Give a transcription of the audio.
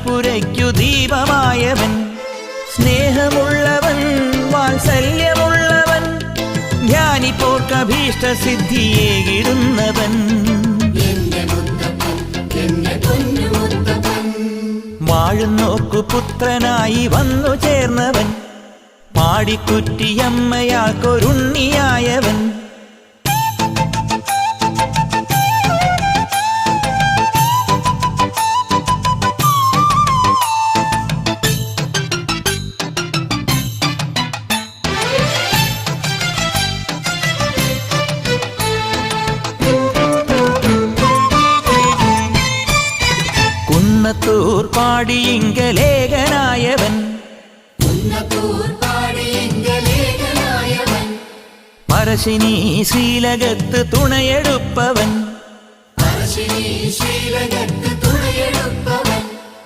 അന്തഃപുരയ്ക്കു ദീപമായവൻ, സ്നേഹമുള്ളവൻ വാത്സല്യമുള്ളവൻ, ധ്യാനിപ്പോർക്കഭീഷ്ടസിദ്ധിയേകിടുന്നവൻ, വാഴുന്നോക്കു പുത്രനായി വന്നു ചേർന്നവൻ, പാടിക്കുറ്റിയമ്മയാൾക്കൊരുണ്ണിയായവൻ. കുന്നത്തൂർ പാടിയിങ്കലേഖനായവൻ, പറശ്ശിനി ശ്രീലകത്ത് തുണയെടുപ്പവൻ,